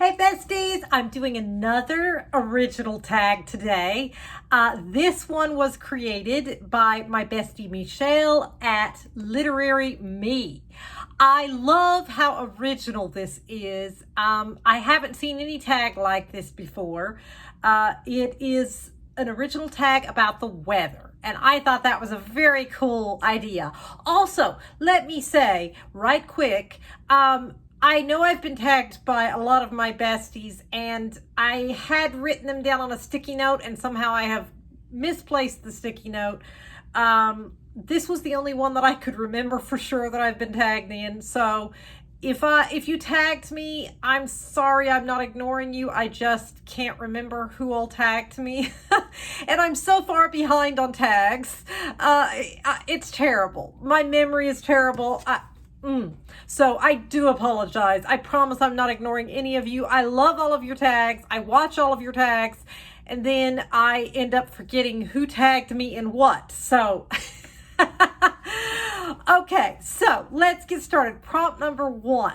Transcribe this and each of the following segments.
Hey besties, I'm doing another original tag today. This one was created by my bestie Michelle at Literary Me. I love how original this is. I haven't seen any tag like this before. It is an original tag about the weather, and I thought that was a very cool idea. Also, let me say right quick, I know I've been tagged by a lot of my besties, and I had written them down on a sticky note, and somehow I have misplaced the sticky note. This was the only one that I could remember for sure that I've been tagged in. So if you tagged me, I'm sorry, I'm not ignoring you. I just can't remember who all tagged me. And I'm so far behind on tags. It's terrible. My memory is terrible. So I do apologize. I promise I'm not ignoring any of you. I love all of your tags. I watch all of your tags. And then I end up forgetting who tagged me in what. So, okay, so let's get started. Prompt number 1.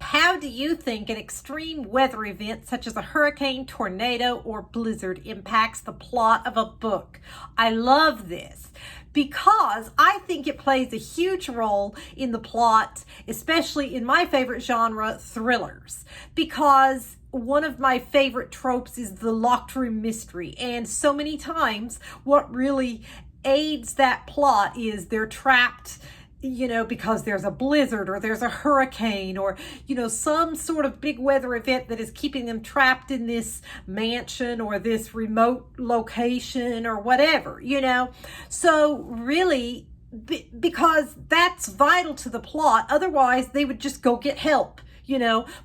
How do you think an extreme weather event such as a hurricane, tornado, or blizzard impacts the plot of a book? I love this because I think it plays a huge role in the plot, especially in my favorite genre, thrillers, because one of my favorite tropes is the locked room mystery. And so many times what really aids that plot is they're trapped, because there's a blizzard or there's a hurricane or, some sort of big weather event that is keeping them trapped in this mansion or this remote location or whatever, So really, because that's vital to the plot, otherwise they would just go get help.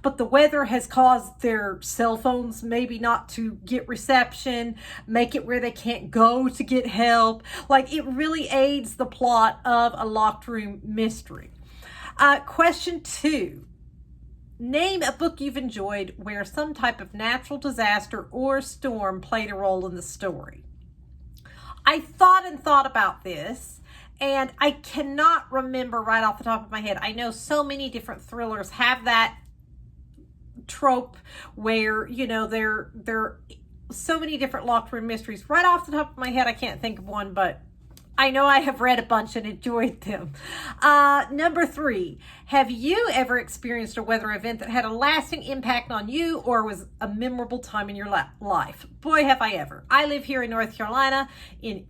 But the weather has caused their cell phones maybe not to get reception, make it where they can't go to get help. Like, it really aids the plot of a locked room mystery. Question 2. Name a book you've enjoyed where some type of natural disaster or storm played a role in the story. I thought about this, and I cannot remember right off the top of my head. I know so many different thrillers have that trope where, there are so many different locked room mysteries. Right off the top of my head, I can't think of one, but I know I have read a bunch and enjoyed them. Number 3, have you ever experienced a weather event that had a lasting impact on you or was a memorable time in your life? Boy, have I ever. I live here in North Carolina, in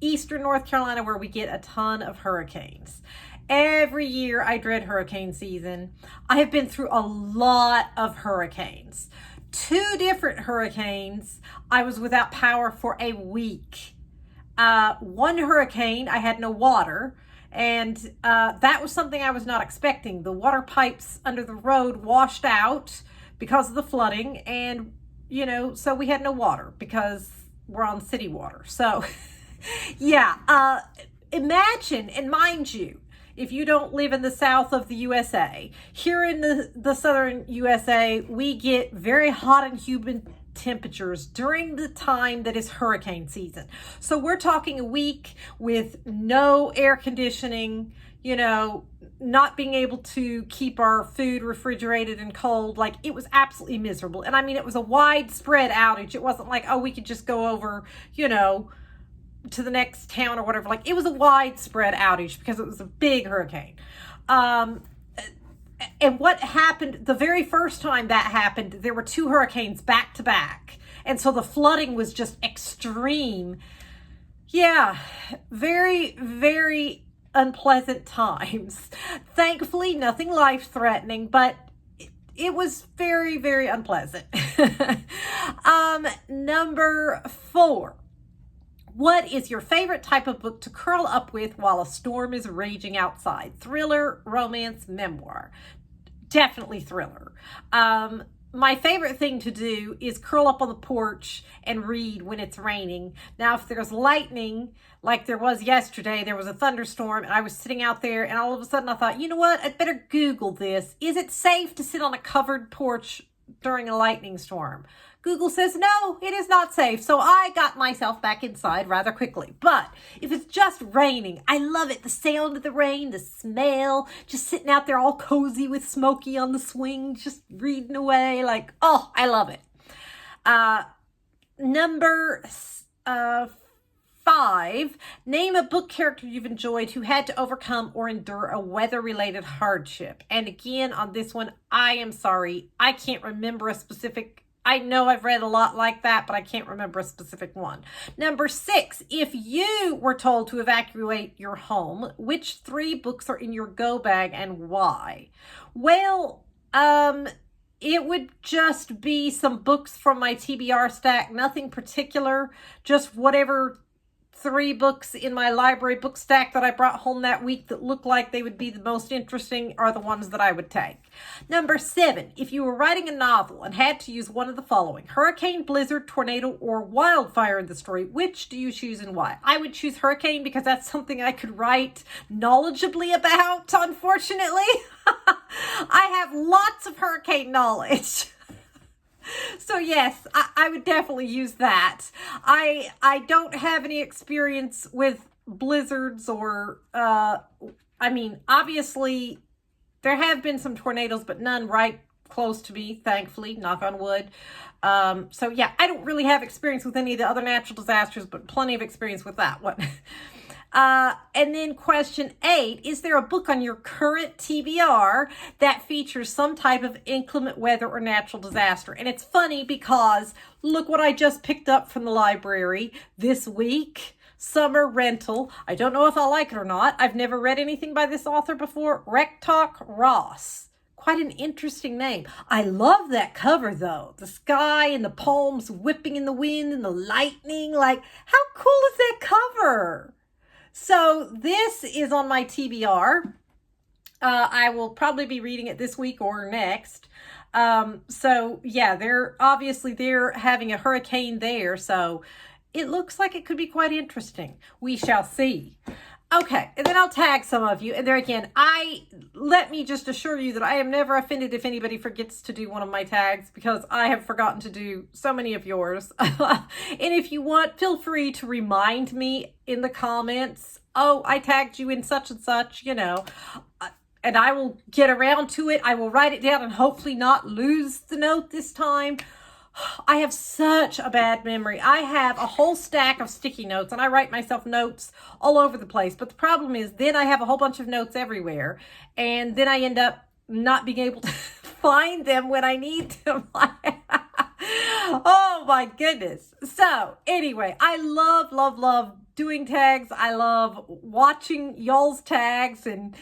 Eastern North Carolina, where we get a ton of hurricanes. Every year I dread hurricane season. I have been through a lot of hurricanes. 2 different hurricanes, I was without power for a week. One hurricane, I had no water, and that was something I was not expecting. The water pipes under the road washed out because of the flooding, and, so we had no water because we're on city water. So yeah, imagine, and mind you, if you don't live in the south of the USA, here in the southern USA, we get very hot and humid temperatures during the time that is hurricane season. So we're talking a week with no air conditioning, not being able to keep our food refrigerated and cold. Like, it was absolutely miserable. And I mean, it was a widespread outage. It wasn't like, oh, we could just go over, to the next town or whatever. Like, it was a widespread outage because it was a big hurricane. And what happened the very first time that happened, there were 2 hurricanes back to back. And so the flooding was just extreme. Yeah, very, very unpleasant times. Thankfully, nothing life-threatening, but it was very, very unpleasant. Number 4. What is your favorite type of book to curl up with while a storm is raging outside? Thriller, romance, memoir? Definitely thriller. My favorite thing to do is curl up on the porch and read when it's raining. Now, if there's lightning, like there was yesterday, there was a thunderstorm, and I was sitting out there, and all of a sudden I thought, you know what? I'd better Google this. Is it safe to sit on a covered porch during a lightning storm. Google says, no, it is not safe. So I got myself back inside rather quickly. But if it's just raining, I love it. The sound of the rain, the smell, just sitting out there all cozy with Smokey on the swing, just reading away. Like, oh, I love it. Number 5, name a book character you've enjoyed who had to overcome or endure a weather-related hardship. And again, on this one, I am sorry. I can't remember a specific. I know I've read a lot like that, but I can't remember a specific one. Number 6, if you were told to evacuate your home, which 3 books are in your go bag and why? Well, it would just be some books from my TBR stack, nothing particular, just whatever 3 books in my library book stack that I brought home that week that looked like they would be the most interesting are the ones that I would take. Number 7, if you were writing a novel and had to use one of the following, hurricane, blizzard, tornado, or wildfire in the story, which do you choose and why? I would choose hurricane because that's something I could write knowledgeably about, unfortunately. I have lots of hurricane knowledge. So yes, I would definitely use that. I don't have any experience with blizzards or, obviously there have been some tornadoes, but none right close to me, thankfully, knock on wood. So yeah, I don't really have experience with any of the other natural disasters, but plenty of experience with that one. And then question 8, is there a book on your current TBR that features some type of inclement weather or natural disaster? And it's funny because look what I just picked up from the library this week. Summer Rental. I don't know if I'll like it or not. I've never read anything by this author before. Rectock Ross. Quite an interesting name. I love that cover though. The sky and the palms whipping in the wind and the lightning. Like, how cool is that cover? So this is on my TBR. I will probably be reading it this week or next. So yeah, they're having a hurricane there. So it looks like it could be quite interesting. We shall see. Okay, and then I'll tag some of you. And there again, let me just assure you that I am never offended if anybody forgets to do one of my tags because I have forgotten to do so many of yours. And if you want, feel free to remind me in the comments, oh, I tagged you in such and such, and I will get around to it. I will write it down and hopefully not lose the note this time. I have such a bad memory. I have a whole stack of sticky notes and I write myself notes all over the place. But the problem is then I have a whole bunch of notes everywhere and then I end up not being able to find them when I need them. Oh my goodness. So anyway, I love doing tags. I love watching y'all's tags and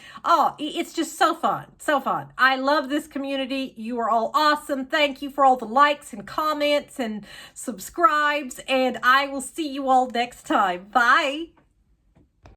it's just so fun. So fun. I love this community. You are all awesome. Thank you for all the likes and comments and subscribes and I will see you all next time. Bye.